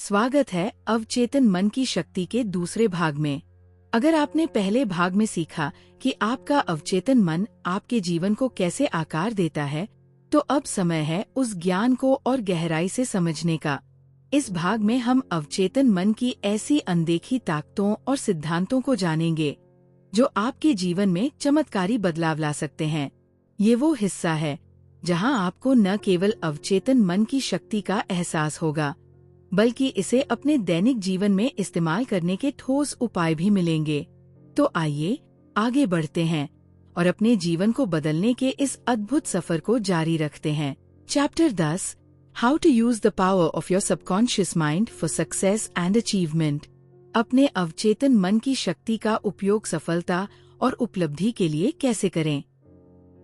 स्वागत है अवचेतन मन की शक्ति के दूसरे भाग में। अगर आपने पहले भाग में सीखा कि आपका अवचेतन मन आपके जीवन को कैसे आकार देता है, तो अब समय है उस ज्ञान को और गहराई से समझने का। इस भाग में हम अवचेतन मन की ऐसी अनदेखी ताकतों और सिद्धांतों को जानेंगे जो आपके जीवन में चमत्कारी बदलाव ला सकते हैं। ये वो हिस्सा है जहां आपको न केवल अवचेतन मन की शक्ति का एहसास होगा, बल्कि इसे अपने दैनिक जीवन में इस्तेमाल करने के ठोस उपाय भी मिलेंगे। तो आइए आगे बढ़ते हैं और अपने जीवन को बदलने के इस अद्भुत सफर को जारी रखते हैं। Chapter 10, how to use the power of your subconscious mind for success and achievement. अपने अवचेतन मन की शक्ति का उपयोग सफलता और उपलब्धि के लिए कैसे करें।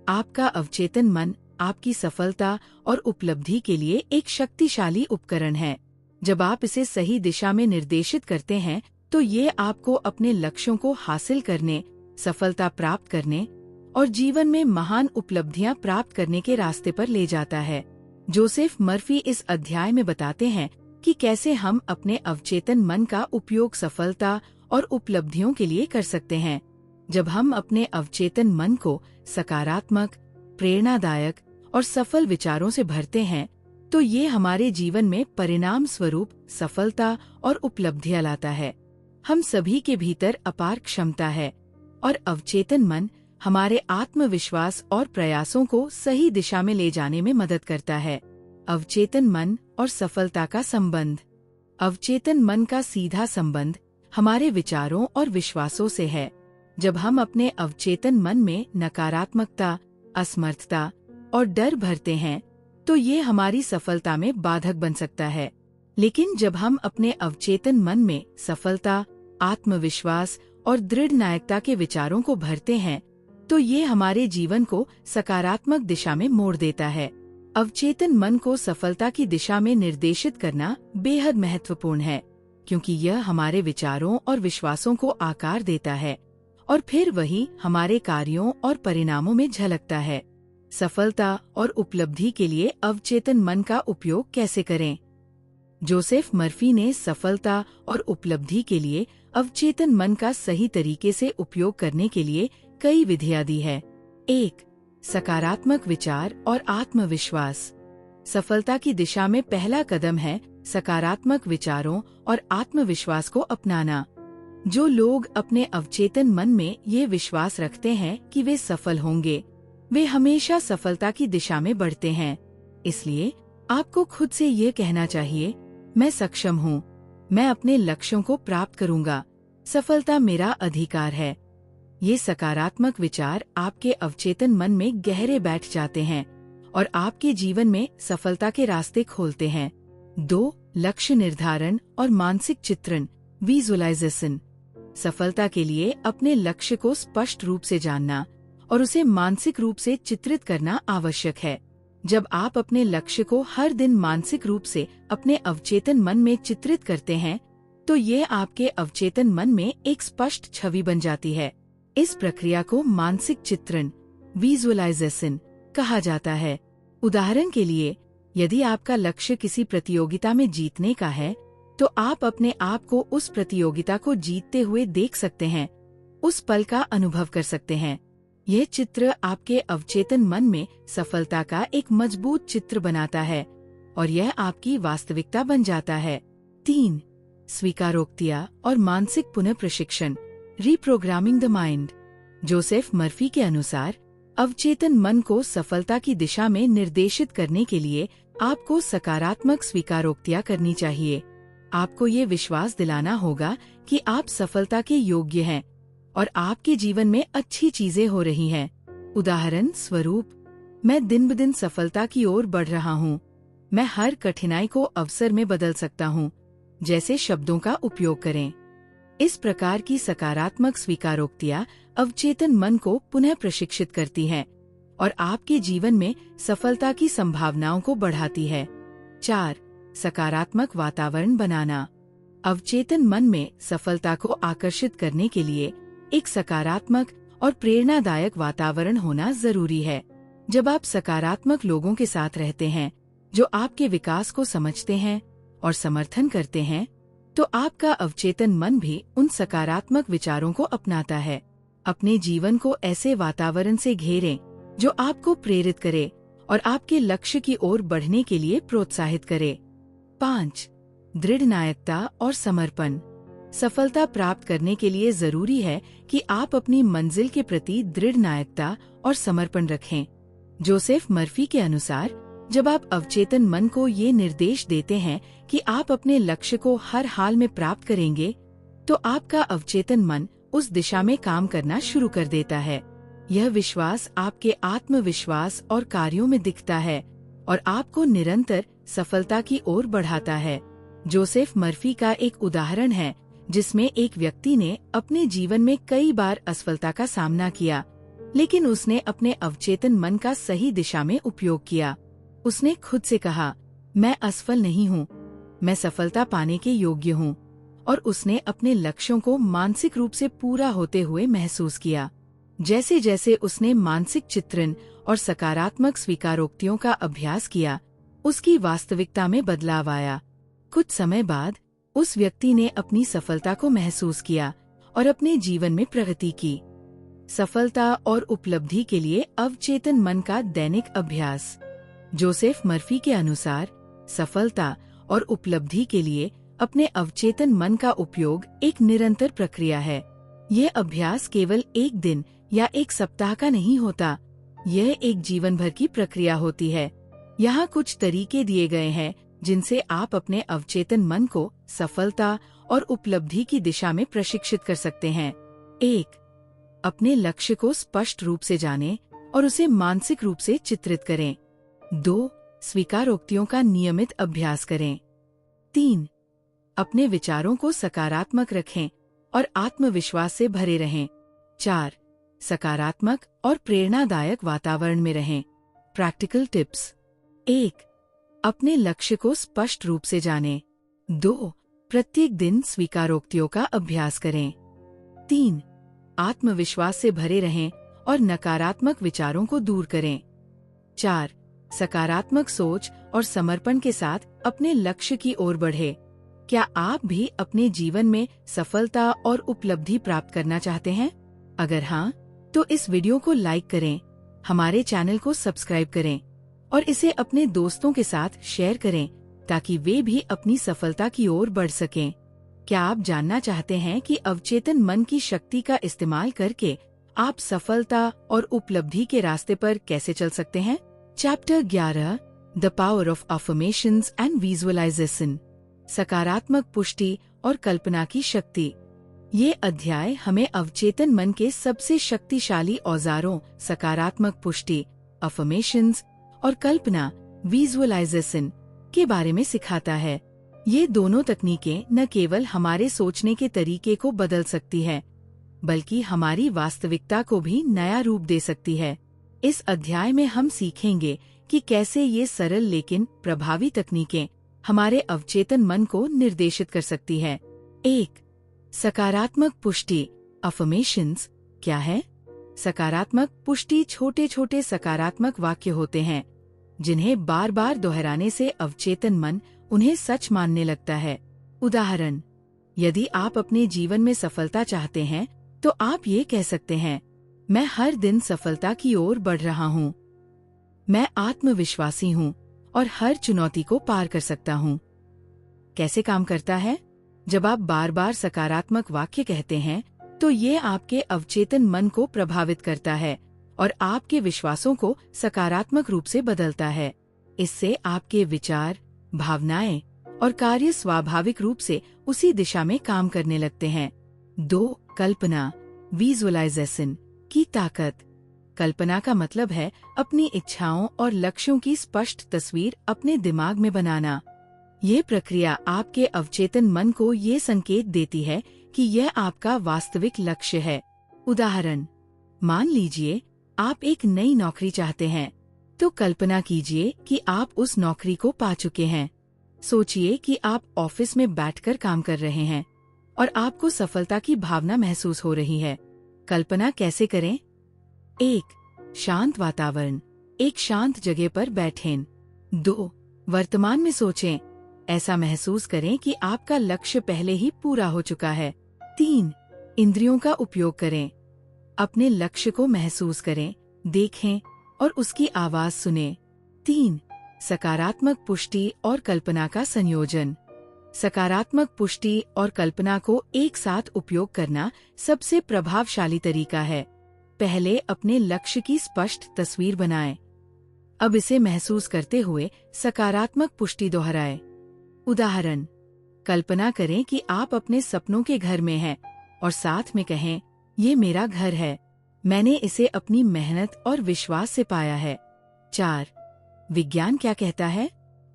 आपका अवचेतन मन आपकी सफलता और उपलब्धि के लिए एक शक्तिशाली उपकरण है। जब आप इसे सही दिशा में निर्देशित करते हैं तो ये आपको अपने लक्ष्यों को हासिल करने, सफलता प्राप्त करने और जीवन में महान उपलब्धियां प्राप्त करने के रास्ते पर ले जाता है। जोसेफ मर्फी इस अध्याय में बताते हैं कि कैसे हम अपने अवचेतन मन का उपयोग सफलता और उपलब्धियों के लिए कर सकते हैं। जब हम अपने अवचेतन मन को सकारात्मक, प्रेरणादायक और सफल विचारों से भरते हैं, तो ये हमारे जीवन में परिणाम स्वरूप सफलता और उपलब्धियां लाता है। हम सभी के भीतर अपार क्षमता है और अवचेतन मन हमारे आत्मविश्वास और प्रयासों को सही दिशा में ले जाने में मदद करता है। अवचेतन मन और सफलता का संबंध। अवचेतन मन का सीधा संबंध हमारे विचारों और विश्वासों से है। जब हम अपने अवचेतन मन में नकारात्मकता, असमर्थता और डर भरते हैं, तो ये हमारी सफलता में बाधक बन सकता है। लेकिन जब हम अपने अवचेतन मन में सफलता, आत्मविश्वास और दृढ़ नायकता के विचारों को भरते हैं, तो ये हमारे जीवन को सकारात्मक दिशा में मोड़ देता है। अवचेतन मन को सफलता की दिशा में निर्देशित करना बेहद महत्वपूर्ण है, क्योंकि यह हमारे विचारों और विश्वासों को आकार देता है और फिर वही हमारे कार्यों और परिणामों में झलकता है। सफलता और उपलब्धि के लिए अवचेतन मन का उपयोग कैसे करें। जोसेफ मर्फी ने सफलता और उपलब्धि के लिए अवचेतन मन का सही तरीके से उपयोग करने के लिए कई विधियां दी है। 1. सकारात्मक विचार और आत्मविश्वास। सफलता की दिशा में पहला कदम है सकारात्मक विचारों और आत्मविश्वास को अपनाना। जो लोग अपने अवचेतन मन में ये विश्वास रखते हैं कि वे सफल होंगे, वे हमेशा सफलता की दिशा में बढ़ते हैं। इसलिए आपको खुद से ये कहना चाहिए, मैं सक्षम हूँ, मैं अपने लक्ष्यों को प्राप्त करूँगा, सफलता मेरा अधिकार है। ये सकारात्मक विचार आपके अवचेतन मन में गहरे बैठ जाते हैं और आपके जीवन में सफलता के रास्ते खोलते हैं। 2. लक्ष्य निर्धारण और मानसिक चित्रण, विजुअलाइजेशन। सफलता के लिए अपने लक्ष्य को स्पष्ट रूप से जानना और उसे मानसिक रूप से चित्रित करना आवश्यक है। जब आप अपने लक्ष्य को हर दिन मानसिक रूप से अपने अवचेतन मन में चित्रित करते हैं, तो ये आपके अवचेतन मन में एक स्पष्ट छवि बन जाती है। इस प्रक्रिया को मानसिक चित्रण, विजुअलाइजेशन कहा जाता है। उदाहरण के लिए, यदि आपका लक्ष्य किसी प्रतियोगिता में जीतने का है, तो आप अपने आप को उस प्रतियोगिता को जीतते हुए देख सकते हैं, उस पल का अनुभव कर सकते हैं। यह चित्र आपके अवचेतन मन में सफलता का एक मजबूत चित्र बनाता है और यह आपकी वास्तविकता बन जाता है। 3. स्वीकारोक्तियाँ और मानसिक पुनः प्रशिक्षण, reprogramming the mind. Joseph Murphy के अनुसार अवचेतन मन को सफलता की दिशा में निर्देशित करने के लिए आपको सकारात्मक स्वीकारोक्तियाँ करनी चाहिए। आपको ये विश्वास दिलाना होगा कि आप सफलता के योग्य हैं और आपके जीवन में अच्छी चीजें हो रही हैं। उदाहरण स्वरूप, मैं दिन ब दिन सफलता की ओर बढ़ रहा हूँ, मैं हर कठिनाई को अवसर में बदल सकता हूँ, जैसे शब्दों का उपयोग करें। इस प्रकार की सकारात्मक स्वीकारोक्तियाँ अवचेतन मन को पुनः प्रशिक्षित करती हैं और आपके जीवन में सफलता की संभावनाओं को बढ़ाती है। 4. सकारात्मक वातावरण बनाना। अवचेतन मन में सफलता को आकर्षित करने के लिए एक सकारात्मक और प्रेरणादायक वातावरण होना जरूरी है। जब आप सकारात्मक लोगों के साथ रहते हैं जो आपके विकास को समझते हैं, और समर्थन करते हैं, तो आपका अवचेतन मन भी उन सकारात्मक विचारों को अपनाता है। अपने जीवन को ऐसे वातावरण से घेरें जो आपको प्रेरित करे और आपके लक्ष्य की ओर बढ़ने के लिए प्रोत्साहित करे। 5. दृढ़ नायकता और समर्पण। सफलता प्राप्त करने के लिए जरूरी है कि आप अपनी मंजिल के प्रति दृढ़ नायकता और समर्पण रखें। जोसेफ मर्फी के अनुसार, जब आप अवचेतन मन को ये निर्देश देते हैं कि आप अपने लक्ष्य को हर हाल में प्राप्त करेंगे, तो आपका अवचेतन मन उस दिशा में काम करना शुरू कर देता है। यह विश्वास आपके आत्मविश्वास और कार्यों में दिखता है और आपको निरंतर सफलता की ओर बढ़ाता है। जोसेफ मर्फी का एक उदाहरण है जिसमें एक व्यक्ति ने अपने जीवन में कई बार असफलता का सामना किया, लेकिन उसने अपने अवचेतन मन का सही दिशा में उपयोग किया। उसने खुद से कहा, मैं असफल नहीं हूँ, मैं सफलता पाने के योग्य हूँ, और उसने अपने लक्ष्यों को मानसिक रूप से पूरा होते हुए महसूस किया। जैसे जैसे उसने मानसिक चित्रण और सकारात्मक स्वीकारोक्तियों का अभ्यास किया, उसकी वास्तविकता में बदलाव आया। कुछ समय बाद उस व्यक्ति ने अपनी सफलता को महसूस किया और अपने जीवन में प्रगति की। सफलता और उपलब्धि के लिए अवचेतन मन का दैनिक अभ्यास। जोसेफ मर्फी के अनुसार, सफलता और उपलब्धि के लिए अपने अवचेतन मन का उपयोग एक निरंतर प्रक्रिया है। यह अभ्यास केवल एक दिन या एक सप्ताह का नहीं होता, यह एक जीवन भर की प्रक्रिया होती है। यहाँ कुछ तरीके दिए गए हैं जिनसे आप अपने अवचेतन मन को सफलता और उपलब्धि की दिशा में प्रशिक्षित कर सकते हैं। 1. अपने लक्ष्य को स्पष्ट रूप से जानें और उसे मानसिक रूप से चित्रित करें। 2. स्वीकारोक्तियों का नियमित अभ्यास करें। 3. अपने विचारों को सकारात्मक रखें और आत्मविश्वास से भरे रहें। 4. सकारात्मक और प्रेरणादायक वातावरण में रहें। Practical tips. 1. अपने लक्ष्य को स्पष्ट रूप से जानें। 2. प्रत्येक दिन स्वीकारोक्तियों का अभ्यास करें। 3. आत्मविश्वास से भरे रहें और नकारात्मक विचारों को दूर करें। 4. सकारात्मक सोच और समर्पण के साथ अपने लक्ष्य की ओर बढ़े। क्या आप भी अपने जीवन में सफलता और उपलब्धि प्राप्त करना चाहते हैं? अगर हाँ, तो इस वीडियो को लाइक करें, हमारे चैनल को सब्सक्राइब करें और इसे अपने दोस्तों के साथ शेयर करें ताकि वे भी अपनी सफलता की ओर बढ़ सकें। क्या आप जानना चाहते हैं कि अवचेतन मन की शक्ति का इस्तेमाल करके आप सफलता और उपलब्धि के रास्ते पर कैसे चल सकते हैं? Chapter 11, the power of affirmations and visualisation. सकारात्मक पुष्टि और कल्पना की शक्ति। ये अध्याय हमें अवचेतन मन के सबसे शक्तिशाली औजारों सकारात्मक पुष्टि, अफर्मेशंस और कल्पना, विजुअलाइजेशन के बारे में सिखाता है। ये दोनों तकनीकें न केवल हमारे सोचने के तरीके को बदल सकती है, बल्कि हमारी वास्तविकता को भी नया रूप दे सकती है। इस अध्याय में हम सीखेंगे कि कैसे ये सरल लेकिन प्रभावी तकनीकें हमारे अवचेतन मन को निर्देशित कर सकती है। 1. सकारात्मक पुष्टि, अफर्मेशंस क्या है? सकारात्मक पुष्टि छोटे छोटे सकारात्मक वाक्य होते हैं जिन्हें बार बार दोहराने से अवचेतन मन उन्हें सच मानने लगता है। उदाहरण, यदि आप अपने जीवन में सफलता चाहते हैं तो आप ये कह सकते हैं, मैं हर दिन सफलता की ओर बढ़ रहा हूँ। मैं आत्मविश्वासी हूँ और हर चुनौती को पार कर सकता हूँ। कैसे काम करता है? जब आप बार बार सकारात्मक वाक्य कहते हैं तो ये आपके अवचेतन मन को प्रभावित करता है और आपके विश्वासों को सकारात्मक रूप से बदलता है। इससे आपके विचार, भावनाएं और कार्य स्वाभाविक रूप से उसी दिशा में काम करने लगते हैं। 2. कल्पना, विजुअलाइजेशन की ताकत। कल्पना का मतलब है अपनी इच्छाओं और लक्ष्यों की स्पष्ट तस्वीर अपने दिमाग में बनाना। ये प्रक्रिया आपके अवचेतन मन को ये संकेत देती है कि यह आपका वास्तविक लक्ष्य है। उदाहरण, मान लीजिए आप एक नई नौकरी चाहते हैं, तो कल्पना कीजिए कि आप उस नौकरी को पा चुके हैं। सोचिए कि आप ऑफिस में बैठकर काम कर रहे हैं और आपको सफलता की भावना महसूस हो रही है। कल्पना कैसे करें? 1. शांत वातावरण, एक शांत जगह पर बैठें। 2. वर्तमान में सोचें, ऐसा महसूस करें कि आपका लक्ष्य पहले ही पूरा हो चुका है। 3. इंद्रियों का उपयोग करें। अपने लक्ष्य को महसूस करें, देखें और उसकी आवाज सुनें। 3. सकारात्मक पुष्टि और कल्पना का संयोजन। सकारात्मक पुष्टि और कल्पना को एक साथ उपयोग करना सबसे प्रभावशाली तरीका है। पहले अपने लक्ष्य की स्पष्ट तस्वीर बनाएं। अब इसे महसूस करते हुए सकारात्मक पुष्टि दोहराएं। उदाहरण, कल्पना करें कि आप अपने सपनों के घर में हैं और साथ में कहें, ये मेरा घर है, मैंने इसे अपनी मेहनत और विश्वास से पाया है। 4. विज्ञान क्या कहता है?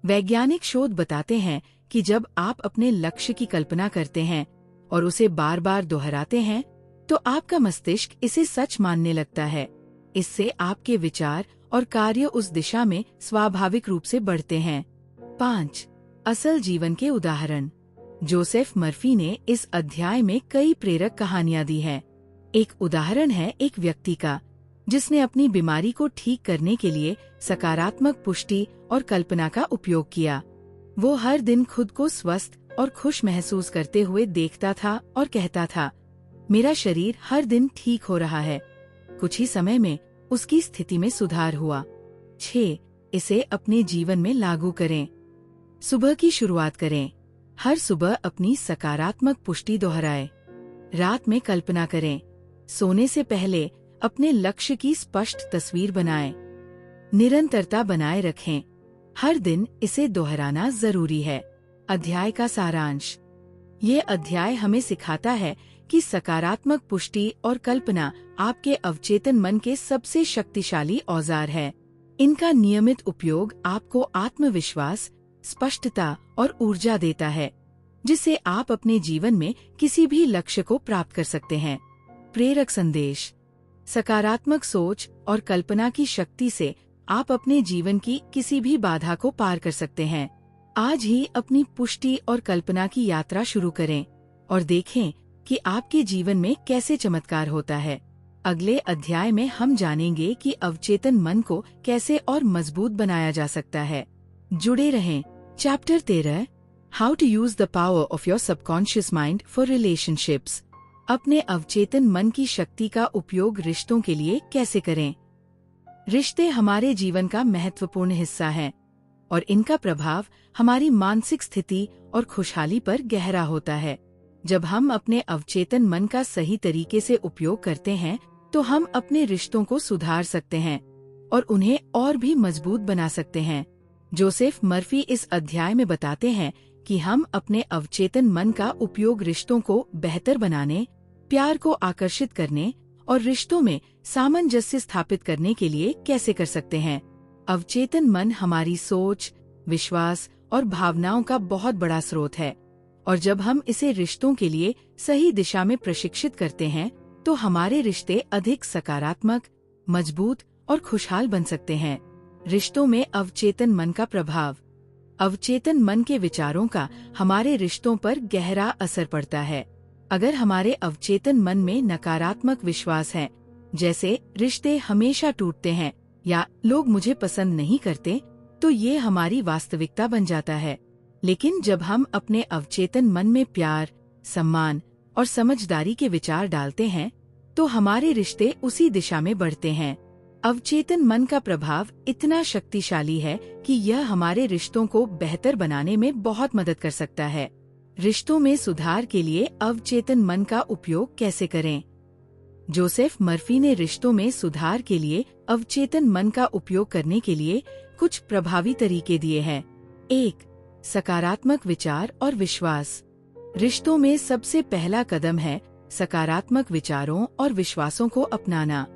वैज्ञानिक शोध बताते हैं कि जब आप अपने लक्ष्य की कल्पना करते हैं और उसे बार बार दोहराते हैं, तो आपका मस्तिष्क इसे सच मानने लगता है। इससे आपके विचार और कार्य उस दिशा में स्वाभाविक रूप से बढ़ते हैं। 5. असल जीवन के उदाहरण। जोसेफ मर्फी ने इस अध्याय में कई प्रेरक कहानियां दी हैं। एक उदाहरण है एक व्यक्ति का, जिसने अपनी बीमारी को ठीक करने के लिए सकारात्मक पुष्टि और कल्पना का उपयोग किया। वो हर दिन खुद को स्वस्थ और खुश महसूस करते हुए देखता था और कहता था, मेरा शरीर हर दिन ठीक हो रहा है। कुछ ही समय में उसकी स्थिति में सुधार हुआ। 6. इसे अपने जीवन में लागू करें। सुबह की शुरुआत करें। हर सुबह अपनी सकारात्मक पुष्टि दोहराएं। रात में कल्पना करें। सोने से पहले अपने लक्ष्य की स्पष्ट तस्वीर बनाएं। निरंतरता बनाए रखें। हर दिन इसे दोहराना जरूरी है। अध्याय का सारांश। ये अध्याय हमें सिखाता है कि सकारात्मक पुष्टि और कल्पना आपके अवचेतन मन के सबसे शक्तिशाली औजार है। इनका नियमित उपयोग आपको आत्मविश्वास, स्पष्टता और ऊर्जा देता है, जिससे आप अपने जीवन में किसी भी लक्ष्य को प्राप्त कर सकते हैं। प्रेरक संदेश। सकारात्मक सोच और कल्पना की शक्ति से आप अपने जीवन की किसी भी बाधा को पार कर सकते हैं। आज ही अपनी पुष्टि और कल्पना की यात्रा शुरू करें और देखें कि आपके जीवन में कैसे चमत्कार होता है। अगले अध्याय में हम जानेंगे कि अवचेतन मन को कैसे और मजबूत बनाया जा सकता है। जुड़े रहें। Chapter 13, how to use the power of your subconscious mind for relationships. अपने अवचेतन मन की शक्ति का उपयोग रिश्तों के लिए कैसे करें? रिश्ते हमारे जीवन का महत्वपूर्ण हिस्सा हैं और इनका प्रभाव हमारी मानसिक स्थिति और खुशहाली पर गहरा होता है। जब हम अपने अवचेतन मन का सही तरीके से उपयोग करते हैं, तो हम अपने रिश्तों को सुधार सकते हैं और उन्हें और भी मजबूत बना सकते हैं। जोसेफ मर्फी इस अध्याय में बताते हैं कि हम अपने अवचेतन मन का उपयोग रिश्तों को बेहतर बनाने, प्यार को आकर्षित करने और रिश्तों में सामंजस्य स्थापित करने के लिए कैसे कर सकते हैं। अवचेतन मन हमारी सोच, विश्वास और भावनाओं का बहुत बड़ा स्रोत है और जब हम इसे रिश्तों के लिए सही दिशा में प्रशिक्षित करते हैं, तो हमारे रिश्ते अधिक सकारात्मक, मजबूत और खुशहाल बन सकते हैं। रिश्तों में अवचेतन मन का प्रभाव। अवचेतन मन के विचारों का हमारे रिश्तों पर गहरा असर पड़ता है। अगर हमारे अवचेतन मन में नकारात्मक विश्वास है, जैसे रिश्ते हमेशा टूटते हैं या लोग मुझे पसंद नहीं करते, तो ये हमारी वास्तविकता बन जाता है। लेकिन जब हम अपने अवचेतन मन में प्यार, सम्मान और समझदारी के विचार डालते हैं, तो हमारे रिश्ते उसी दिशा में बढ़ते हैं। अवचेतन मन का प्रभाव इतना शक्तिशाली है कि यह हमारे रिश्तों को बेहतर बनाने में बहुत मदद कर सकता है। रिश्तों में सुधार के लिए अवचेतन मन का उपयोग कैसे करें? जोसेफ मर्फी ने रिश्तों में सुधार के लिए अवचेतन मन का उपयोग करने के लिए कुछ प्रभावी तरीके दिए हैं। 1. सकारात्मक विचार और विश्वास। रिश्तों में सबसे पहला कदम है सकारात्मक विचारों और विश्वासों को अपनाना।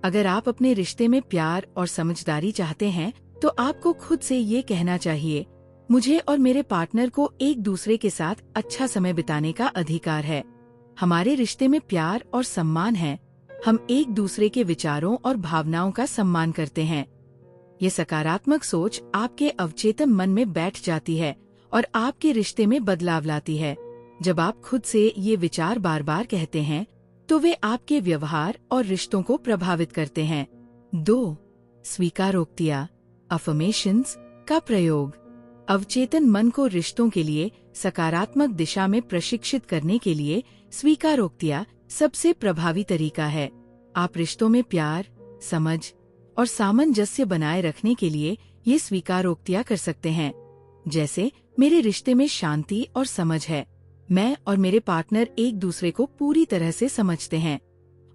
अगर आप अपने रिश्ते में प्यार और समझदारी चाहते हैं, तो आपको खुद से ये कहना चाहिए, मुझे और मेरे पार्टनर को एक दूसरे के साथ अच्छा समय बिताने का अधिकार है। हमारे रिश्ते में प्यार और सम्मान है। हम एक दूसरे के विचारों और भावनाओं का सम्मान करते हैं। ये सकारात्मक सोच आपके अवचेतन मन में बैठ जाती है और आपके रिश्ते में बदलाव लाती है। जब आप खुद से ये विचार बार बार कहते हैं, तो वे आपके व्यवहार और रिश्तों को प्रभावित करते हैं। 2. स्वीकारोक्तियाँ, अफर्मेशंस का प्रयोग। अवचेतन मन को रिश्तों के लिए सकारात्मक दिशा में प्रशिक्षित करने के लिए स्वीकारोक्तियाँ सबसे प्रभावी तरीका है। आप रिश्तों में प्यार, समझ और सामंजस्य बनाए रखने के लिए ये स्वीकारोक्तियाँ कर सकते हैं। जैसे, मेरे रिश्ते में शांति और समझ है, मैं और मेरे पार्टनर एक दूसरे को पूरी तरह से समझते हैं,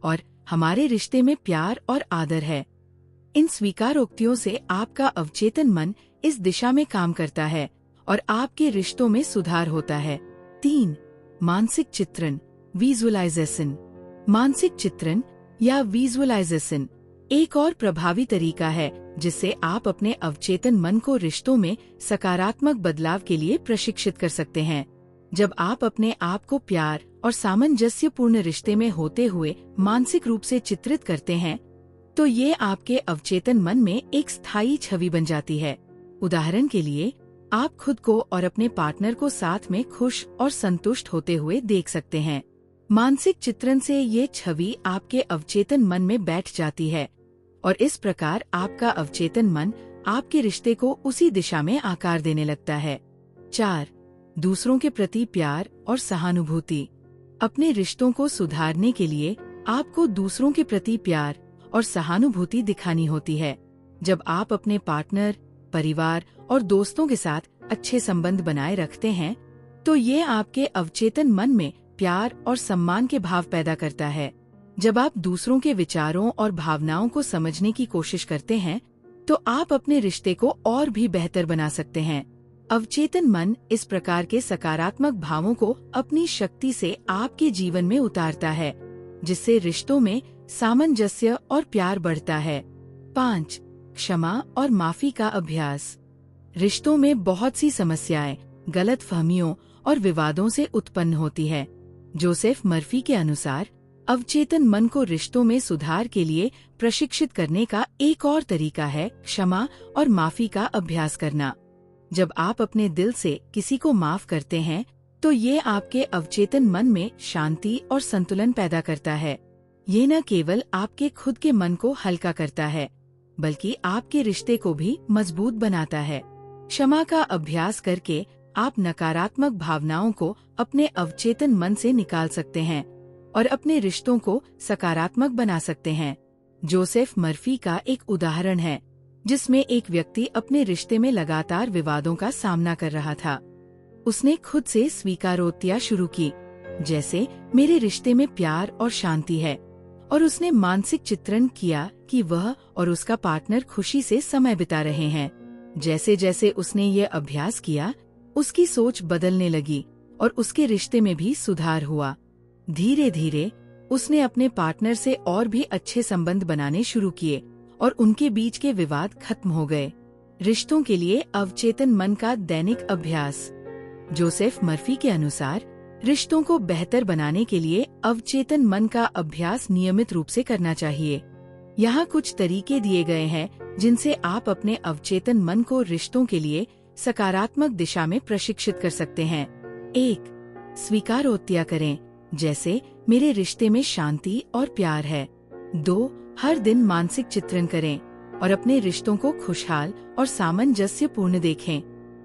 और हमारे रिश्ते में प्यार और आदर है। इन स्वीकारोक्तियों से आपका अवचेतन मन इस दिशा में काम करता है और आपके रिश्तों में सुधार होता है। 3. मानसिक चित्रण, विजुअलाइजेशन। मानसिक चित्रण या विजुअलाइजेशन एक और प्रभावी तरीका है जिससे आप अपने अवचेतन मन को रिश्तों में सकारात्मक बदलाव के लिए प्रशिक्षित कर सकते हैं। जब आप अपने आप को प्यार और सामंजस्यपूर्ण रिश्ते में होते हुए मानसिक रूप से चित्रित करते हैं, तो ये आपके अवचेतन मन में एक स्थायी छवि बन जाती है। उदाहरण के लिए, आप खुद को और अपने पार्टनर को साथ में खुश और संतुष्ट होते हुए देख सकते हैं। मानसिक चित्रण से ये छवि आपके अवचेतन मन में बैठ जाती है और इस प्रकार आपका अवचेतन मन आपके रिश्ते को उसी दिशा में आकार देने लगता है। 4. दूसरों के प्रति प्यार और सहानुभूति। अपने रिश्तों को सुधारने के लिए आपको दूसरों के प्रति प्यार और सहानुभूति दिखानी होती है। जब आप अपने पार्टनर, परिवार और दोस्तों के साथ अच्छे संबंध बनाए रखते हैं, तो ये आपके अवचेतन मन में प्यार और सम्मान के भाव पैदा करता है। जब आप दूसरों के विचारों और भावनाओं को समझने की कोशिश करते हैं, तो आप अपने रिश्ते को और भी बेहतर बना सकते हैं। अवचेतन मन इस प्रकार के सकारात्मक भावों को अपनी शक्ति से आपके जीवन में उतारता है, जिससे रिश्तों में सामंजस्य और प्यार बढ़ता है। 5. क्षमा और माफी का अभ्यास। रिश्तों में बहुत सी समस्याएं गलतफहमियों और विवादों से उत्पन्न होती है। जोसेफ मर्फी के अनुसार अवचेतन मन को रिश्तों में सुधार के लिए प्रशिक्षित करने का एक और तरीका है क्षमा और माफी का अभ्यास करना। जब आप अपने दिल से किसी को माफ करते हैं, तो ये आपके अवचेतन मन में शांति और संतुलन पैदा करता है। ये न केवल आपके खुद के मन को हल्का करता है, बल्कि आपके रिश्ते को भी मजबूत बनाता है। क्षमा का अभ्यास करके आप नकारात्मक भावनाओं को अपने अवचेतन मन से निकाल सकते हैं और अपने रिश्तों को सकारात्मक बना सकते हैं। जोसेफ मर्फी का एक उदाहरण है, जिसमें एक व्यक्ति अपने रिश्ते में लगातार विवादों का सामना कर रहा था। उसने खुद से स्वीकारोक्तियाँ शुरू की, जैसे मेरे रिश्ते में प्यार और शांति है, और उसने मानसिक चित्रण किया कि वह और उसका पार्टनर खुशी से समय बिता रहे हैं। जैसे जैसे उसने ये अभ्यास किया, उसकी सोच बदलने लगी और उसके रिश्ते में भी सुधार हुआ। धीरे धीरे उसने अपने पार्टनर से और भी अच्छे संबंध बनाने शुरू किए और उनके बीच के विवाद खत्म हो गए। रिश्तों के लिए अवचेतन मन का दैनिक अभ्यास। जोसेफ मर्फी के अनुसार रिश्तों को बेहतर बनाने के लिए अवचेतन मन का अभ्यास नियमित रूप से करना चाहिए। यहाँ कुछ तरीके दिए गए हैं जिनसे आप अपने अवचेतन मन को रिश्तों के लिए सकारात्मक दिशा में प्रशिक्षित कर सकते हैं। 1. स्वीकारोक्तियाँ करें, जैसे मेरे रिश्ते में शांति और प्यार है। 2. हर दिन मानसिक चित्रण करें और अपने रिश्तों को खुशहाल और सामंजस्यपूर्ण देखें।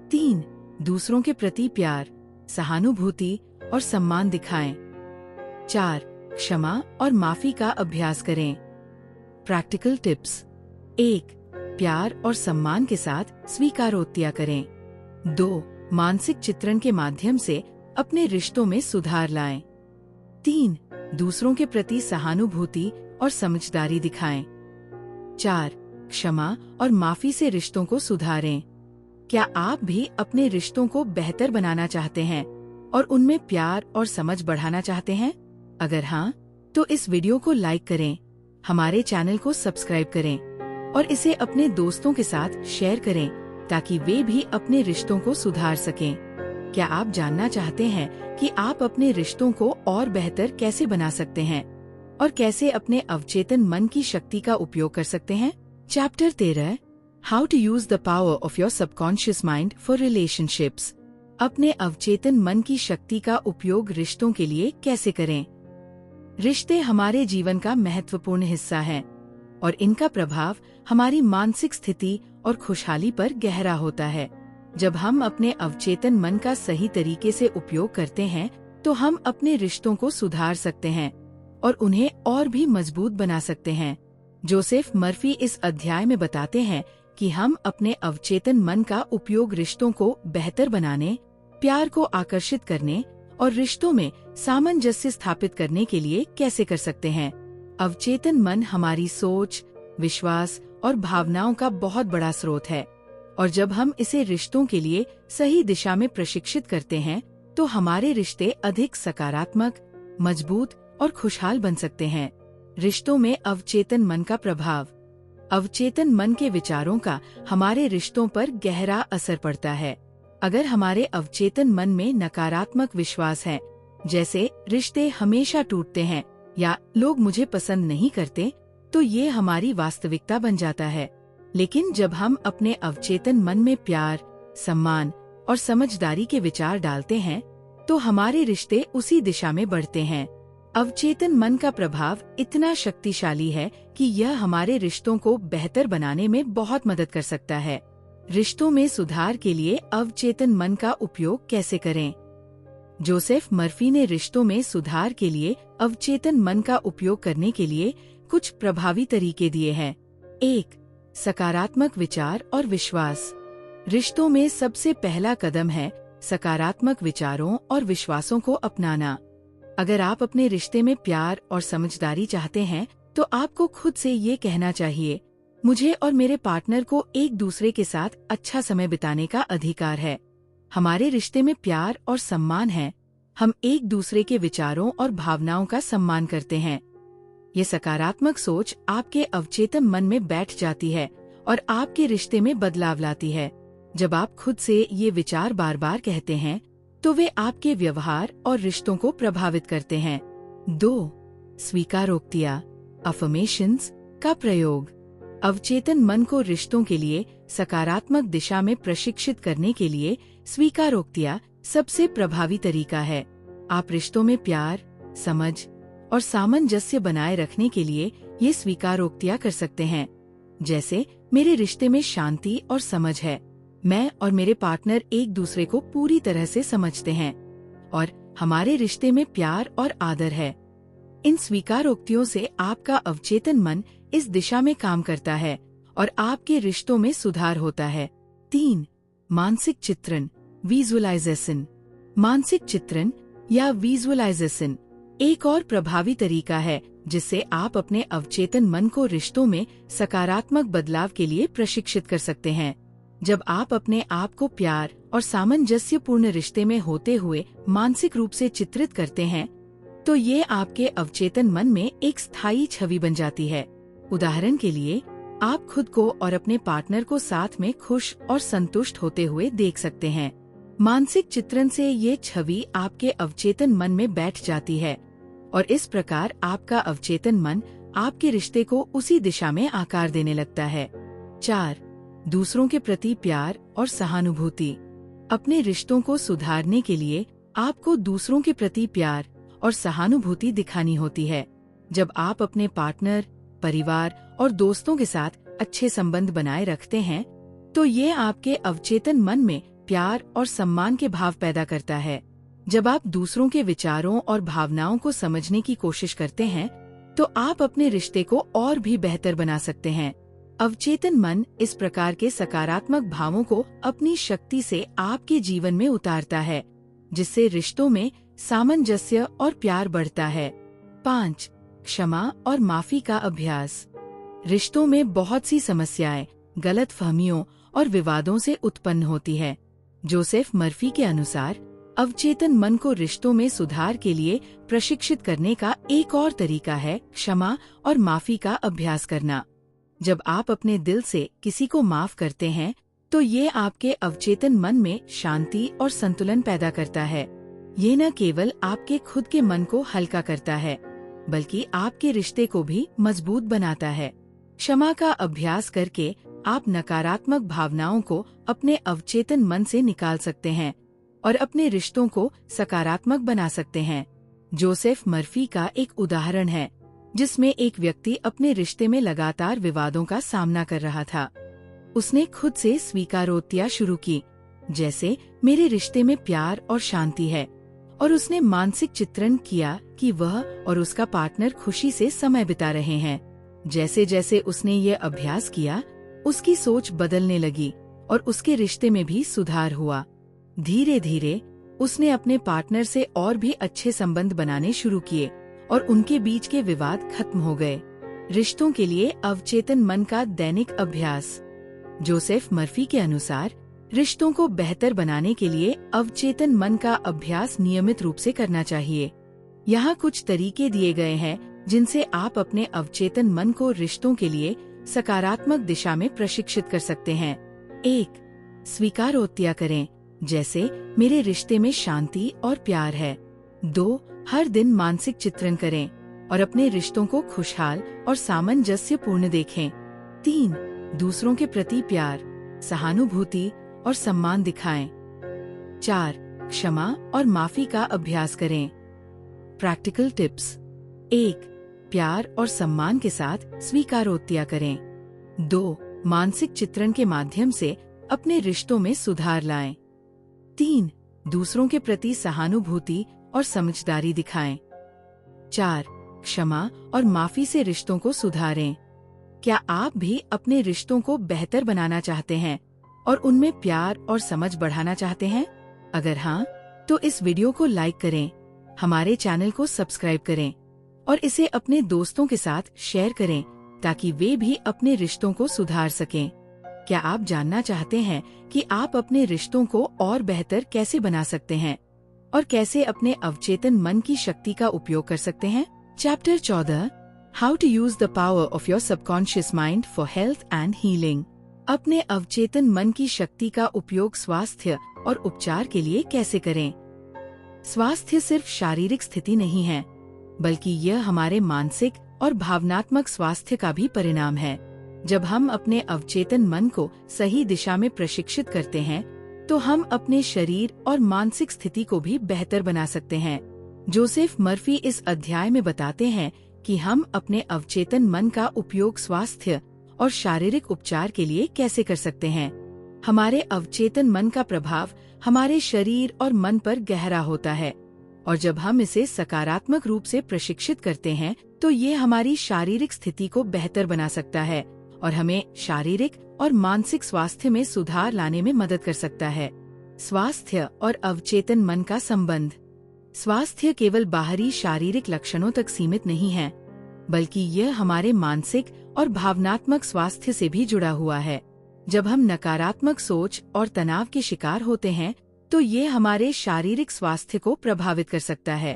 3. दूसरों के प्रति प्यार, सहानुभूति और सम्मान दिखाएं। 4. क्षमा और माफी का अभ्यास करें। Practical tips. 1. प्यार और सम्मान के साथ स्वीकारोक्तियाँ करें। 2. मानसिक चित्रण के माध्यम से अपने रिश्तों में सुधार लाएं। 3. दूसरों के प्रति सहानुभूति और समझदारी दिखाएं। 4. क्षमा और माफी से रिश्तों को सुधारें। क्या आप भी अपने रिश्तों को बेहतर बनाना चाहते हैं और उनमें प्यार और समझ बढ़ाना चाहते हैं? अगर हाँ, तो इस वीडियो को लाइक करें, हमारे चैनल को सब्सक्राइब करें और इसे अपने दोस्तों के साथ शेयर करें ताकि वे भी अपने रिश्तों को सुधार सकें। क्या आप जानना चाहते हैं कि आप अपने रिश्तों को और बेहतर कैसे बना सकते हैं और कैसे अपने अवचेतन मन की शक्ति का उपयोग कर सकते हैं? Chapter 13, how to use the power of your subconscious mind for relationships. अपने अवचेतन मन की शक्ति का उपयोग रिश्तों के लिए कैसे करें? रिश्ते हमारे जीवन का महत्वपूर्ण हिस्सा हैं और इनका प्रभाव हमारी मानसिक स्थिति और खुशहाली पर गहरा होता है। जब हम अपने अवचेतन मन का सही तरीके से उपयोग करते हैं तो हम अपने रिश्तों को सुधार सकते हैं और उन्हें और भी मजबूत बना सकते हैं। जोसेफ मर्फी इस अध्याय में बताते हैं कि हम अपने अवचेतन मन का उपयोग रिश्तों को बेहतर बनाने, प्यार को आकर्षित करने और रिश्तों में सामंजस्य स्थापित करने के लिए कैसे कर सकते हैं। अवचेतन मन हमारी सोच, विश्वास और भावनाओं का बहुत बड़ा स्रोत है और जब हम इसे रिश्तों के लिए सही दिशा में प्रशिक्षित करते हैं तो हमारे रिश्ते अधिक सकारात्मक, मजबूत और खुशहाल बन सकते हैं। रिश्तों में अवचेतन मन का प्रभाव। अवचेतन मन के विचारों का हमारे रिश्तों पर गहरा असर पड़ता है। अगर हमारे अवचेतन मन में नकारात्मक विश्वास है, जैसे रिश्ते हमेशा टूटते हैं या लोग मुझे पसंद नहीं करते, तो ये हमारी वास्तविकता बन जाता है। लेकिन जब हम अपने अवचेतन मन में प्यार, सम्मान और समझदारी के विचार डालते हैं, तो हमारे रिश्ते उसी दिशा में बढ़ते हैं। अवचेतन मन का प्रभाव इतना शक्तिशाली है कि यह हमारे रिश्तों को बेहतर बनाने में बहुत मदद कर सकता है। रिश्तों में सुधार के लिए अवचेतन मन का उपयोग कैसे करें? जोसेफ मर्फी ने रिश्तों में सुधार के लिए अवचेतन मन का उपयोग करने के लिए कुछ प्रभावी तरीके दिए हैं। 1. सकारात्मक विचार और विश्वास। रिश्तों में सबसे पहला कदम है सकारात्मक विचारों और विश्वासों को अपनाना। अगर आप अपने रिश्ते में प्यार और समझदारी चाहते हैं, तो आपको खुद से ये कहना चाहिए, मुझे और मेरे पार्टनर को एक दूसरे के साथ अच्छा समय बिताने का अधिकार है। हमारे रिश्ते में प्यार और सम्मान है। हम एक दूसरे के विचारों और भावनाओं का सम्मान करते हैं। ये सकारात्मक सोच आपके अवचेतन मन में बैठ जाती है और आपके रिश्ते में बदलाव लाती है। जब आप खुद से ये विचार बार बार कहते हैं, तो वे आपके व्यवहार और रिश्तों को प्रभावित करते हैं। 2. स्वीकारोक्तियाँ, अफर्मेशंस का प्रयोग। अवचेतन मन को रिश्तों के लिए सकारात्मक दिशा में प्रशिक्षित करने के लिए स्वीकारोक्तियाँ सबसे प्रभावी तरीका है। आप रिश्तों में प्यार, समझ और सामंजस्य बनाए रखने के लिए ये स्वीकारोक्तियाँ कर सकते हैं, जैसे मेरे रिश्ते में शांति और समझ है, मैं और मेरे पार्टनर एक दूसरे को पूरी तरह से समझते हैं और हमारे रिश्ते में प्यार और आदर है। इन स्वीकारोक्तियों से आपका अवचेतन मन इस दिशा में काम करता है और आपके रिश्तों में सुधार होता है। 3. मानसिक चित्रण, विजुअलाइजेशन। मानसिक चित्रण या विजुअलाइजेशन एक और प्रभावी तरीका है जिससे आप अपने अवचेतन मन को रिश्तों में सकारात्मक बदलाव के लिए प्रशिक्षित कर सकते हैं। जब आप अपने आप को प्यार और सामंजस्यपूर्ण रिश्ते में होते हुए मानसिक रूप से चित्रित करते हैं, तो ये आपके अवचेतन मन में एक स्थायी छवि बन जाती है। उदाहरण के लिए, आप खुद को और अपने पार्टनर को साथ में खुश और संतुष्ट होते हुए देख सकते हैं। मानसिक चित्रण से ये छवि आपके अवचेतन मन में बैठ जाती है और इस प्रकार आपका अवचेतन मन आपके रिश्ते को उसी दिशा में आकार देने लगता है। 4. दूसरों के प्रति प्यार और सहानुभूति। अपने रिश्तों को सुधारने के लिए आपको दूसरों के प्रति प्यार और सहानुभूति दिखानी होती है। जब आप अपने पार्टनर, परिवार और दोस्तों के साथ अच्छे संबंध बनाए रखते हैं, तो ये आपके अवचेतन मन में प्यार और सम्मान के भाव पैदा करता है। जब आप दूसरों के विचारों और भावनाओं को समझने की कोशिश करते हैं, तो आप अपने रिश्ते को और भी बेहतर बना सकते हैं। अवचेतन मन इस प्रकार के सकारात्मक भावों को अपनी शक्ति से आपके जीवन में उतारता है, जिससे रिश्तों में सामंजस्य और प्यार बढ़ता है। 5. क्षमा और माफी का अभ्यास। रिश्तों में बहुत सी समस्याएं गलतफहमियों और विवादों से उत्पन्न होती है। जोसेफ मर्फी के अनुसार अवचेतन मन को रिश्तों में सुधार के लिए प्रशिक्षित करने का एक और तरीका है क्षमा और माफी का अभ्यास करना। जब आप अपने दिल से किसी को माफ करते हैं, तो ये आपके अवचेतन मन में शांति और संतुलन पैदा करता है। ये न केवल आपके खुद के मन को हल्का करता है, बल्कि आपके रिश्ते को भी मजबूत बनाता है। क्षमा का अभ्यास करके आप नकारात्मक भावनाओं को अपने अवचेतन मन से निकाल सकते हैं और अपने रिश्तों को सकारात्मक बना सकते हैं। जोसेफ मर्फी का एक उदाहरण है, जिसमें एक व्यक्ति अपने रिश्ते में लगातार विवादों का सामना कर रहा था। उसने खुद से स्वीकारोक्तियाँ शुरू की, जैसे मेरे रिश्ते में प्यार और शांति है, और उसने मानसिक चित्रण किया कि वह और उसका पार्टनर खुशी से समय बिता रहे हैं। जैसे जैसे उसने ये अभ्यास किया, उसकी सोच बदलने लगी और उसके रिश्ते में भी सुधार हुआ। धीरे धीरे उसने अपने पार्टनर से और भी अच्छे संबंध बनाने शुरू किए और उनके बीच के विवाद खत्म हो गए। रिश्तों के लिए अवचेतन मन का दैनिक अभ्यास। जोसेफ मर्फी के अनुसार रिश्तों को बेहतर बनाने के लिए अवचेतन मन का अभ्यास नियमित रूप से करना चाहिए। यहाँ कुछ तरीके दिए गए हैं जिनसे आप अपने अवचेतन मन को रिश्तों के लिए सकारात्मक दिशा में प्रशिक्षित कर सकते हैं। 1. स्वीकारोक्तियाँ करें, जैसे मेरे रिश्ते में शांति और प्यार है। 2. हर दिन मानसिक चित्रण करें और अपने रिश्तों को खुशहाल और सामंजस्यपूर्ण देखें। 3. दूसरों के प्रति प्यार, सहानुभूति और सम्मान दिखाएं। 4. क्षमा और माफी का अभ्यास करें। Practical tips. 1. प्यार और सम्मान के साथ स्वीकारोक्तियाँ करें। 2. मानसिक चित्रण के माध्यम से अपने रिश्तों में सुधार लाएं। 3. दूसरों के प्रति सहानुभूति और समझदारी दिखाएं। 4. क्षमा और माफी से रिश्तों को सुधारें। क्या आप भी अपने रिश्तों को बेहतर बनाना चाहते हैं और उनमें प्यार और समझ बढ़ाना चाहते हैं? अगर हाँ, तो इस वीडियो को लाइक करें, हमारे चैनल को सब्सक्राइब करें और इसे अपने दोस्तों के साथ शेयर करें ताकि वे भी अपने रिश्तों को सुधार सकें। क्या आप जानना चाहते हैं कि आप अपने रिश्तों को और बेहतर कैसे बना सकते हैं और कैसे अपने अवचेतन मन की शक्ति का उपयोग कर सकते हैं? Chapter 14, how to use the power of your subconscious mind for health and healing. अपने अवचेतन मन की शक्ति का उपयोग स्वास्थ्य और उपचार के लिए कैसे करें? स्वास्थ्य सिर्फ शारीरिक स्थिति नहीं है, बल्कि यह हमारे मानसिक और भावनात्मक स्वास्थ्य का भी परिणाम है। जब हम अपने अवचेतन मन को सही दिशा में प्रशिक्षित करते हैं, तो हम अपने शरीर और मानसिक स्थिति को भी बेहतर बना सकते हैं। जोसेफ मर्फी इस अध्याय में बताते हैं कि हम अपने अवचेतन मन का उपयोग स्वास्थ्य और शारीरिक उपचार के लिए कैसे कर सकते हैं। हमारे अवचेतन मन का प्रभाव हमारे शरीर और मन पर गहरा होता है, और जब हम इसे सकारात्मक रूप से प्रशिक्षित करते हैं, तो ये हमारी शारीरिक स्थिति को बेहतर बना सकता है और हमें शारीरिक और मानसिक स्वास्थ्य में सुधार लाने में मदद कर सकता है। स्वास्थ्य और अवचेतन मन का संबंध। स्वास्थ्य केवल बाहरी शारीरिक लक्षणों तक सीमित नहीं है, बल्कि यह हमारे मानसिक और भावनात्मक स्वास्थ्य से भी जुड़ा हुआ है। जब हम नकारात्मक सोच और तनाव के शिकार होते हैं, तो ये हमारे शारीरिक स्वास्थ्य को प्रभावित कर सकता है।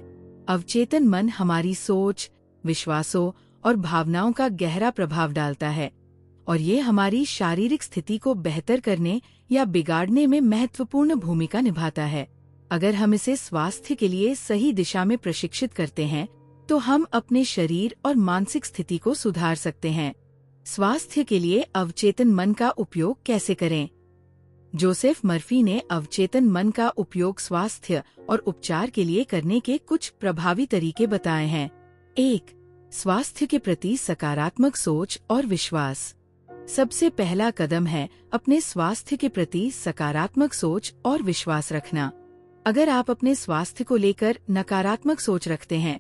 अवचेतन मन हमारी सोच, विश्वासों और भावनाओं का गहरा प्रभाव डालता है, और ये हमारी शारीरिक स्थिति को बेहतर करने या बिगाड़ने में महत्वपूर्ण भूमिका निभाता है। अगर हम इसे स्वास्थ्य के लिए सही दिशा में प्रशिक्षित करते हैं, तो हम अपने शरीर और मानसिक स्थिति को सुधार सकते हैं। स्वास्थ्य के लिए अवचेतन मन का उपयोग कैसे करें? जोसेफ मर्फी ने अवचेतन मन का उपयोग स्वास्थ्य और उपचार के लिए करने के कुछ प्रभावी तरीके बताए हैं। 1. स्वास्थ्य के प्रति सकारात्मक सोच और विश्वास। सबसे पहला कदम है अपने स्वास्थ्य के प्रति सकारात्मक सोच और विश्वास रखना। अगर आप अपने स्वास्थ्य को लेकर नकारात्मक सोच रखते हैं,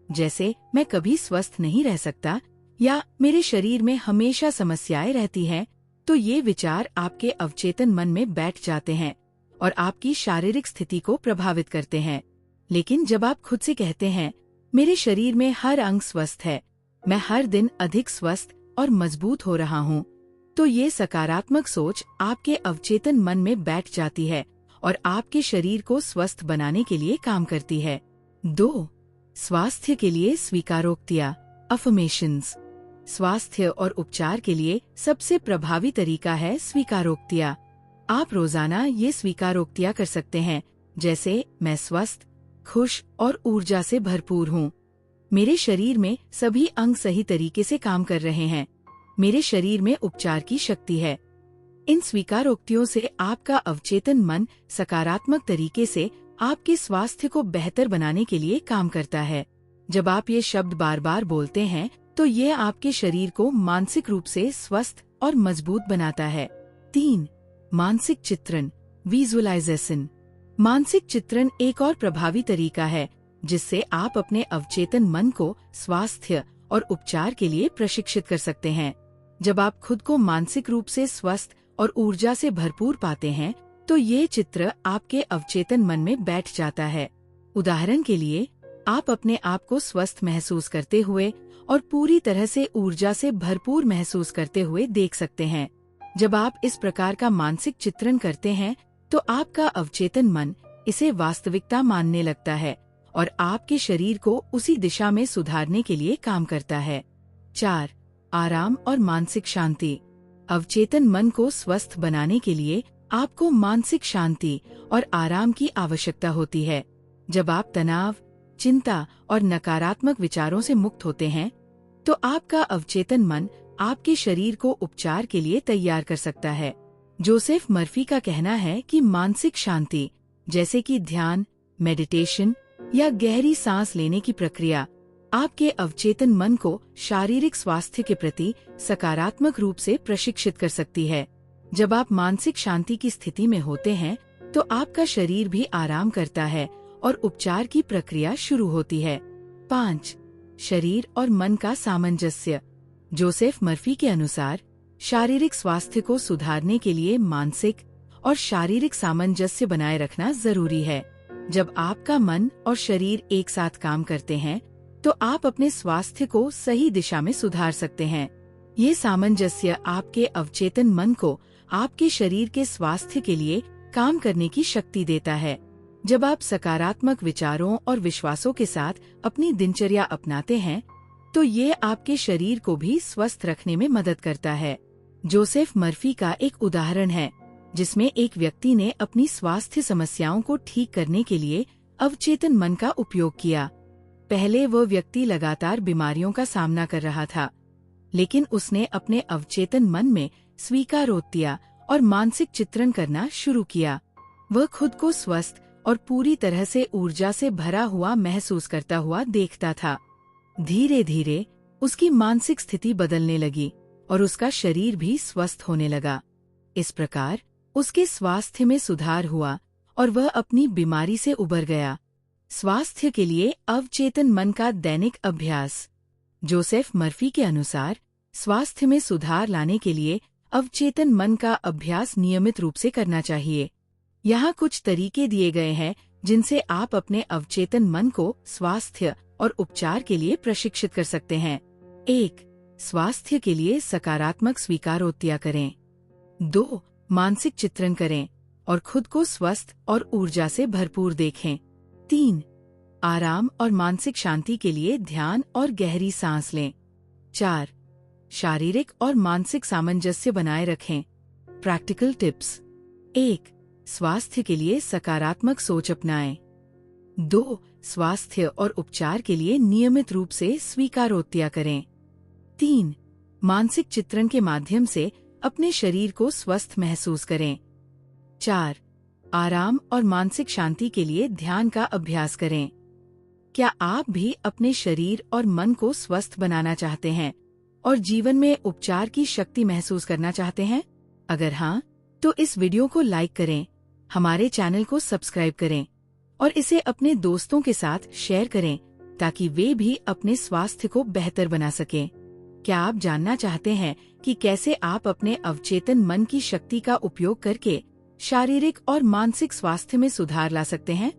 जैसे मैं कभी स्वस्थ नहीं रह सकता या मेरे शरीर में हमेशा समस्याएं रहती हैं, तो ये विचार आपके अवचेतन मन में बैठ जाते हैं और आपकी शारीरिक स्थिति को प्रभावित करते हैं। लेकिन जब आप खुद से कहते हैं, मेरे शरीर में हर अंग स्वस्थ है, मैं हर दिन अधिक स्वस्थ और मजबूत हो रहा हूँ, तो ये सकारात्मक सोच आपके अवचेतन मन में बैठ जाती है और आपके शरीर को स्वस्थ बनाने के लिए काम करती है। 2. स्वास्थ्य के लिए स्वीकारोक्तियाँ, अफर्मेशंस। स्वास्थ्य और उपचार के लिए सबसे प्रभावी तरीका है स्वीकारोक्तियाँ। आप रोजाना ये स्वीकारोक्तियाँ कर सकते हैं, जैसे मैं स्वस्थ, खुश और ऊर्जा से भरपूर हूँ। मेरे शरीर में सभी अंग सही तरीके से काम कर रहे हैं। मेरे शरीर में उपचार की शक्ति है। इन स्वीकारोक्तियों से आपका अवचेतन मन सकारात्मक तरीके से आपके स्वास्थ्य को बेहतर बनाने के लिए काम करता है। जब आप ये शब्द बार बार बोलते हैं, तो ये आपके शरीर को मानसिक रूप से स्वस्थ और मजबूत बनाता है। 3. मानसिक चित्रण, विजुअलाइजेशन। मानसिक चित्रण एक और प्रभावी तरीका है जिससे आप अपने अवचेतन मन को स्वास्थ्य और उपचार के लिए प्रशिक्षित कर सकते हैं। जब आप खुद को मानसिक रूप से स्वस्थ और ऊर्जा से भरपूर पाते हैं तो ये चित्र आपके अवचेतन मन में बैठ जाता है। उदाहरण के लिए, आप अपने आप को स्वस्थ महसूस करते हुए और पूरी तरह से ऊर्जा से भरपूर महसूस करते हुए देख सकते हैं। जब आप इस प्रकार का मानसिक चित्रण करते हैं तो आपका अवचेतन मन इसे वास्तविकता मानने लगता है और आपके शरीर को उसी दिशा में सुधारने के लिए काम करता है। 4. आराम और मानसिक शांति। अवचेतन मन को स्वस्थ बनाने के लिए आपको मानसिक शांति और आराम की आवश्यकता होती है। जब आप तनाव, चिंता और नकारात्मक विचारों से मुक्त होते हैं तो आपका अवचेतन मन आपके शरीर को उपचार के लिए तैयार कर सकता है। जोसेफ मर्फी का कहना है कि मानसिक शांति, जैसे कि ध्यान, मेडिटेशन या गहरी सांस लेने की प्रक्रिया, आपके अवचेतन मन को शारीरिक स्वास्थ्य के प्रति सकारात्मक रूप से प्रशिक्षित कर सकती है। जब आप मानसिक शांति की स्थिति में होते हैं तो आपका शरीर भी आराम करता है और उपचार की प्रक्रिया शुरू होती है। 5. शरीर और मन का सामंजस्य। जोसेफ मर्फी के अनुसार शारीरिक स्वास्थ्य को सुधारने के लिए मानसिक और शारीरिक सामंजस्य बनाए रखना जरूरी है। जब आपका मन और शरीर एक साथ काम करते हैं तो आप अपने स्वास्थ्य को सही दिशा में सुधार सकते हैं। ये सामंजस्य आपके अवचेतन मन को आपके शरीर के स्वास्थ्य के लिए काम करने की शक्ति देता है। जब आप सकारात्मक विचारों और विश्वासों के साथ अपनी दिनचर्या अपनाते हैं तो ये आपके शरीर को भी स्वस्थ रखने में मदद करता है। जोसेफ मर्फी का एक उदाहरण है जिसमें एक व्यक्ति ने अपनी स्वास्थ्य समस्याओं को ठीक करने के लिए अवचेतन मन का उपयोग किया। पहले वह व्यक्ति लगातार बीमारियों का सामना कर रहा था, लेकिन उसने अपने अवचेतन मन में स्वीकारोक्तिया और मानसिक चित्रण करना शुरू किया। वह खुद को स्वस्थ और पूरी तरह से ऊर्जा से भरा हुआ महसूस करता हुआ देखता था। धीरे धीरे उसकी मानसिक स्थिति बदलने लगी और उसका शरीर भी स्वस्थ होने लगा। इस प्रकार उसके स्वास्थ्य में सुधार हुआ और वह अपनी बीमारी से उबर गया। स्वास्थ्य के लिए अवचेतन मन का दैनिक अभ्यास। जोसेफ मर्फी के अनुसार स्वास्थ्य में सुधार लाने के लिए अवचेतन मन का अभ्यास नियमित रूप से करना चाहिए। यहाँ कुछ तरीके दिए गए हैं जिनसे आप अपने अवचेतन मन को स्वास्थ्य और उपचार के लिए प्रशिक्षित कर सकते हैं। 1. स्वास्थ्य के लिए सकारात्मक स्वीकारोक्तियाँ करें। 2. मानसिक चित्रण करें और खुद को स्वस्थ और ऊर्जा से भरपूर देखें। 3. आराम और मानसिक शांति के लिए ध्यान और गहरी सांस लें। 4. शारीरिक और मानसिक सामंजस्य बनाए रखें। Practical tips. 1. स्वास्थ्य के लिए सकारात्मक सोच अपनाएं। 2. स्वास्थ्य और उपचार के लिए नियमित रूप से स्वीकारोक्तियाँ करें। 3. मानसिक चित्रण के माध्यम से अपने शरीर को स्वस्थ महसूस करें। 4. आराम और मानसिक शांति के लिए ध्यान का अभ्यास करें। क्या आप भी अपने शरीर और मन को स्वस्थ बनाना चाहते हैं और जीवन में उपचार की शक्ति महसूस करना चाहते हैं? अगर हाँ, तो इस वीडियो को लाइक करें, हमारे चैनल को सब्सक्राइब करें और इसे अपने दोस्तों के साथ शेयर करें ताकि वे भी अपने स्वास्थ्य को बेहतर बना सकें। क्या आप जानना चाहते हैं कि कैसे आप अपने अवचेतन मन की शक्ति का उपयोग करके शारीरिक और मानसिक स्वास्थ्य में सुधार ला सकते हैं?